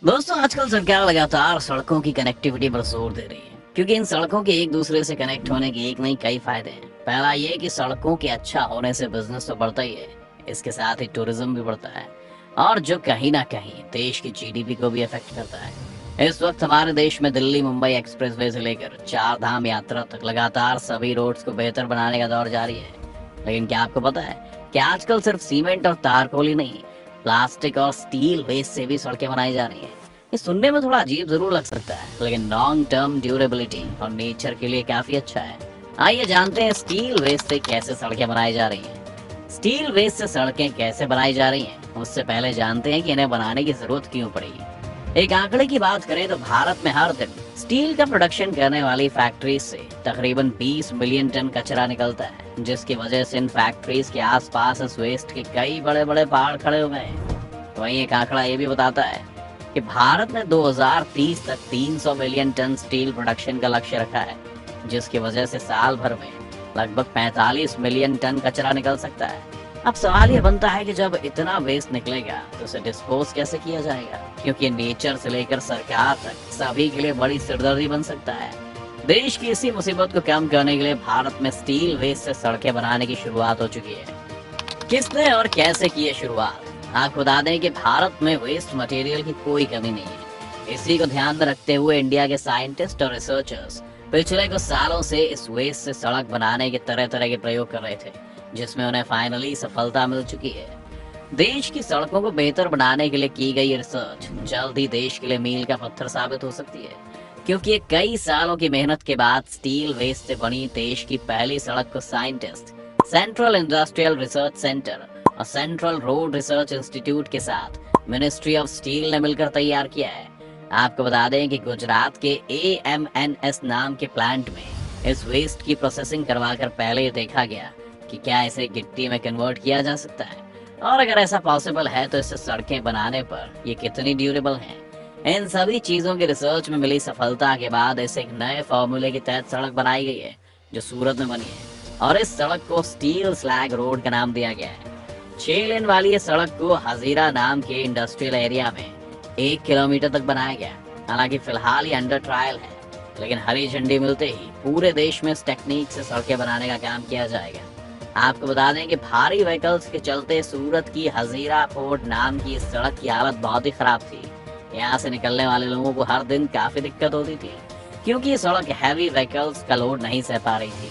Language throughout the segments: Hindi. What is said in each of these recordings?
दोस्तों, आजकल सरकार लगातार सड़कों की कनेक्टिविटी पर जोर दे रही है क्योंकि इन सड़कों के एक दूसरे से कनेक्ट होने के एक नहीं कई फायदे हैं। पहला ये कि सड़कों के अच्छा होने से बिजनेस तो बढ़ता ही है, इसके साथ ही टूरिज्म भी बढ़ता है और जो कहीं ना कहीं देश की जीडीपी को भी अफेक्ट करता है। इस वक्त हमारे देश में दिल्ली मुंबई एक्सप्रेसवे से लेकर चार धाम यात्रा तक लगातार सभी रोड्स को बेहतर बनाने का दौर जारी है। लेकिन क्या आपको पता है कि आजकल सिर्फ सीमेंट और तारकोल ही नहीं, प्लास्टिक और स्टील वेस्ट से भी सड़कें बनाई जा रही हैं। ये सुनने में थोड़ा अजीब जरूर लग सकता है, लेकिन लॉन्ग टर्म ड्यूरेबिलिटी और नेचर के लिए काफी अच्छा है। आइए जानते हैं स्टील वेस्ट से कैसे सड़कें बनाई जा रही हैं। स्टील वेस्ट से सड़कें कैसे बनाई जा रही हैं, उससे पहले जानते हैं कि इन्हें बनाने की जरूरत क्यों पड़ी। एक आंकड़े की बात करें तो भारत में हर दिन स्टील का प्रोडक्शन करने वाली फैक्ट्री से तकरीबन 20 मिलियन टन कचरा निकलता है, जिसकी वजह से इन फैक्ट्रीज के आसपास इस वेस्ट के कई बड़े बड़े पहाड़ खड़े हुए हैं। वहीं एक आंकड़ा ये भी बताता है कि भारत ने 2030 तक 300 मिलियन टन स्टील प्रोडक्शन का लक्ष्य रखा है, जिसकी वजह से साल भर में लगभग 45 मिलियन टन कचरा निकल सकता है। अब सवाल ये बनता है कि जब इतना वेस्ट निकलेगा तो उसे डिस्पोज कैसे किया जाएगा, क्योंकि नेचर से लेकर सरकार तक सभी के लिए बड़ी सिरदर्दी बन सकता है। देश की इसी मुसीबत को कम करने के लिए भारत में स्टील वेस्ट से सड़कें बनाने की शुरुआत हो चुकी है। किसने और कैसे की है शुरुआत? आपको बता दें कि भारत में वेस्ट मटेरियल की कोई कमी नहीं है। इसी को ध्यान में रखते हुए इंडिया के साइंटिस्ट और रिसर्चर्स पिछले कुछ सालों से इस वेस्ट से सड़क बनाने के तरह तरह के प्रयोग कर रहे थे, जिसमें उन्हें फाइनली सफलता मिल चुकी है। देश की सड़कों को बेहतर बनाने के लिए की गई रिसर्च जल्द ही देश के लिए मील का पत्थर साबित हो सकती है, क्योंकि ये कई सालों की मेहनत के बाद स्टील वेस्ट से बनी देश की पहली सड़क को scientist central industrial research centre और सेंट्रल रोड रिसर्च इंस्टीट्यूट के साथ मिनिस्ट्री ऑफ स्टील ने मिलकर तैयार किया है। आपको बता दें कि गुजरात के AMNS नाम के प्लांट में इस वेस्ट की प्रोसेसिंग करवाकर पहले देखा गया कि क्या इसे गिट्टी में कन्वर्ट किया जा सकता है, और अगर ऐसा पॉसिबल है तो इससे सड़कें बनाने पर ये कितनी ड्यूरेबल हैं। इन सभी चीजों की रिसर्च में मिली सफलता के बाद इसे एक नए फॉर्मूले के तहत सड़क बनाई गई है, जो सूरत में बनी है, और इस सड़क को स्टील स्लैग रोड का नाम दिया गया है। 6 लेन वाली ये सड़क को हजीरा नाम के इंडस्ट्रियल एरिया में 1 किलोमीटर तक बनाया गया। हालांकि फिलहाल ये अंडर ट्रायल है, लेकिन हरी झंडी मिलते ही पूरे देश में इस टेक्निक से सड़कें बनाने का काम किया जाएगा। आपको बता दें कि भारी व्हीकल्स के चलते सूरत की हजीरा पोर्ट नाम की इस सड़क की हालत बहुत ही खराब थी। यहाँ से निकलने वाले लोगों को हर दिन काफी दिक्कत होती थी, क्योंकि ये सड़क हैवी व्हीकल्स का लोड नहीं सह पा रही थी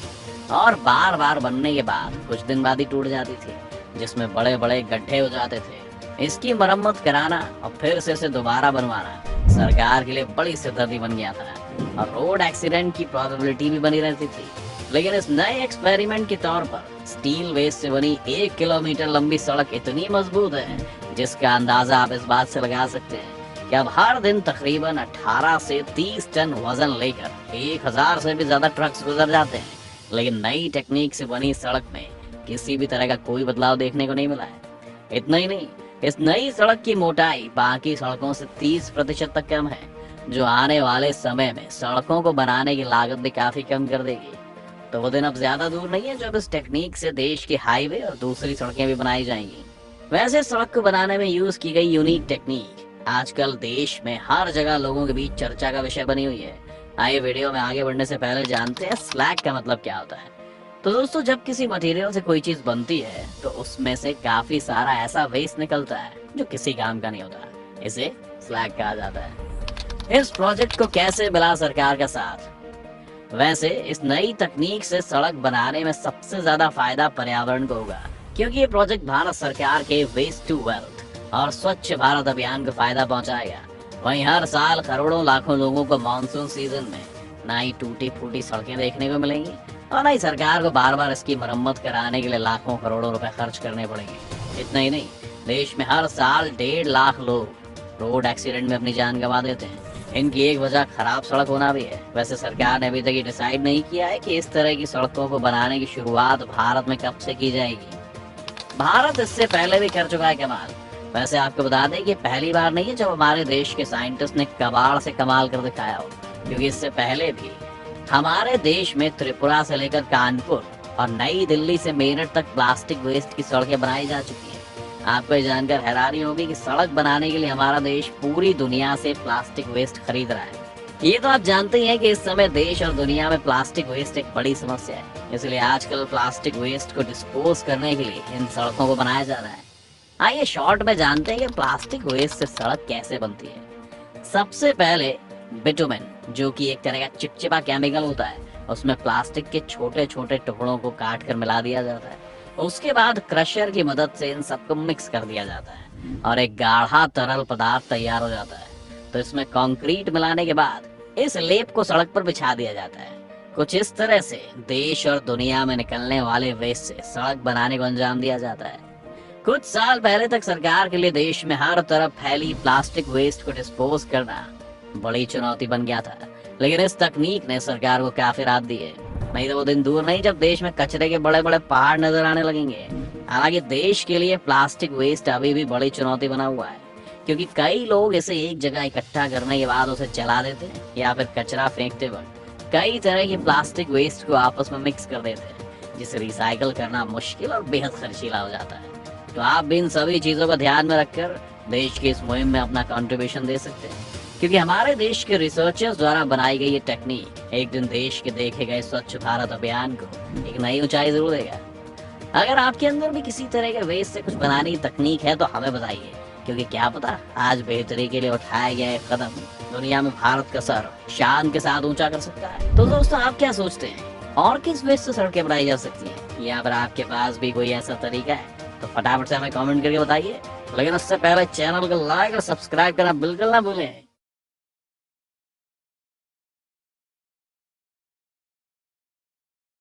और बार बार बनने के बाद कुछ दिन बाद ही टूट जाती थी, जिसमें बड़े बड़े गड्ढे हो जाते थे। इसकी मरम्मत कराना और फिर से इसे दोबारा बनवाना सरकार के लिए बड़ी सिरदर्दी बन गया था, और रोड एक्सीडेंट की प्रोबेबिलिटी भी बनी रहती थी। लेकिन इस नए एक्सपेरिमेंट के तौर पर स्टील वेस्ट से बनी 1 किलोमीटर लंबी सड़क इतनी मजबूत है, जिसका अंदाजा आप इस बात से लगा सकते हैं कि अब हर दिन तकरीबन 18 से 30 टन वजन लेकर 1000 से भी ज्यादा ट्रक्स गुजर जाते हैं। लेकिन नई टेक्निक से बनी सड़क में किसी भी तरह का कोई बदलाव देखने को नहीं मिला है। इतना ही नहीं, इस नई सड़क की मोटाई बाकी सड़कों से 30% तक कम है, जो आने वाले समय में सड़कों को बनाने की लागत भी काफी कम कर देगी। तो वो दिन अब ज्यादा दूर नहीं है जब इस टेक्निक से देश की हाईवे और दूसरी सड़कें भी बनाई जाएंगी। वैसे सड़क को बनाने में यूज की गई यूनिक टेक्निक आजकल देश में हर जगह लोगों के बीच चर्चा का विषय बनी हुई है। आइए वीडियो में आगे बढ़ने से पहले जानते हैं स्लैग का मतलब क्या होता है। तो दोस्तों, जब किसी मटेरियल से कोई चीज बनती है तो उसमें से काफी सारा ऐसा वेस्ट निकलता है जो किसी काम का नहीं होता, इसे स्लैग कहा जाता है। इस प्रोजेक्ट को कैसे मिला सरकार का साथ? वैसे इस नई तकनीक से सड़क बनाने में सबसे ज्यादा फायदा पर्यावरण को होगा, क्योंकि ये प्रोजेक्ट भारत सरकार के वेस्ट टू वेल्थ और स्वच्छ भारत अभियान को फायदा पहुंचाएगा। वहीं हर साल करोड़ों लाखों लोगों को मानसून सीजन में ना ही टूटी फूटी सड़कें देखने को मिलेंगी, और नहीं सरकार को बार बार इसकी मरम्मत कराने के लिए लाखों करोड़ों रुपए खर्च करने पड़ेंगे। इतना ही नहीं, देश में हर साल 1.5 लाख लोग रोड एक्सीडेंट में अपनी जान गंवा देते हैं। इनकी एक वजह खराब सड़क होना भी है। वैसे सरकार ने अभी तक ये डिसाइड नहीं किया है कि इस तरह की सड़कों को बनाने की शुरुआत भारत में कब से की जाएगी। भारत इससे पहले भी कर चुका है कमाल। वैसे आपको बता दें कि पहली बार नहीं है जब हमारे देश के साइंटिस्ट ने कबाड़ से कमाल कर दिखाया हो, क्योंकि इससे पहले भी हमारे देश में त्रिपुरा से लेकर कानपुर और नई दिल्ली से मेरठ तक प्लास्टिक वेस्ट की सड़कें बनाई जा चुकी हैं। आपको ये जानकर हैरानी होगी कि सड़क बनाने के लिए हमारा देश पूरी दुनिया से प्लास्टिक वेस्ट खरीद रहा है। ये तो आप जानते ही हैं कि इस समय देश और दुनिया में प्लास्टिक वेस्ट एक बड़ी समस्या है, इसलिए आजकल प्लास्टिक वेस्ट को डिस्पोज करने के लिए इन सड़कों को बनाया जा रहा है। आइए शॉर्ट में जानते हैं कि प्लास्टिक वेस्ट से सड़क कैसे बनती है। सबसे पहले बिटुमेन, जो कि एक तरह का चिपचिपा केमिकल होता है, उसमें प्लास्टिक के छोटे छोटे टुकड़ों को काट कर मिला दिया जाता है। उसके बाद क्रशर की मदद से इन सबको मिक्स कर दिया जाता है और एक गाढ़ा तरल पदार्थ तैयार हो जाता है। तो इसमें कंक्रीट मिलाने के बाद इस लेप को सड़क पर बिछा दिया जाता है। कुछ इस तरह से देश और दुनिया में निकलने वाले वेस्ट से सड़क बनाने को अंजाम दिया जाता है। कुछ साल पहले तक सरकार के लिए देश में हर तरफ फैली प्लास्टिक वेस्ट को डिस्पोज करना बड़ी चुनौती बन गया था, लेकिन इस तकनीक ने सरकार को काफी राहत दी है। नहीं तो वो दिन दूर नहीं जब देश में कचरे के बड़े बड़े पहाड़ नजर आने लगेंगे। हालांकि देश के लिए प्लास्टिक वेस्ट अभी भी बड़ी चुनौती बना हुआ है, क्योंकि कई लोग इसे एक जगह इकट्ठा करने के बाद उसे जला देते हैं या फिर कचरा फेंकते वक्त कई तरह की प्लास्टिक वेस्ट को आपस में मिक्स कर देते हैं, जिसे रिसाइकल करना मुश्किल और बेहद खर्चीला हो जाता है। तो आप भी इन सभी चीजों को ध्यान में रखकर देश की इस मुहिम में अपना कंट्रीब्यूशन दे सकते हैं, क्योंकि हमारे देश के रिसर्चर्स द्वारा बनाई गई ये टेक्निक एक दिन देश के देखे गए स्वच्छ भारत अभियान को एक नई ऊंचाई जरूर देगा। अगर आपके अंदर भी किसी तरह के वेस्ट से कुछ बनाने की तकनीक है तो हमें बताइए, क्योंकि क्या पता आज बेहतरी के लिए उठाया गया एक कदम दुनिया में भारत का सर शान के साथ ऊंचा कर सकता है। तो दोस्तों, आप क्या सोचते हैं, और किस वेस्ट से सड़कें बनाई जा सकती हैं, या फिर आपके पास भी कोई ऐसा तरीका है तो फटाफट से हमें कमेंट करके बताइए। लेकिन उससे पहले चैनल को लाइक और सब्सक्राइब करना बिल्कुल ना भूलें।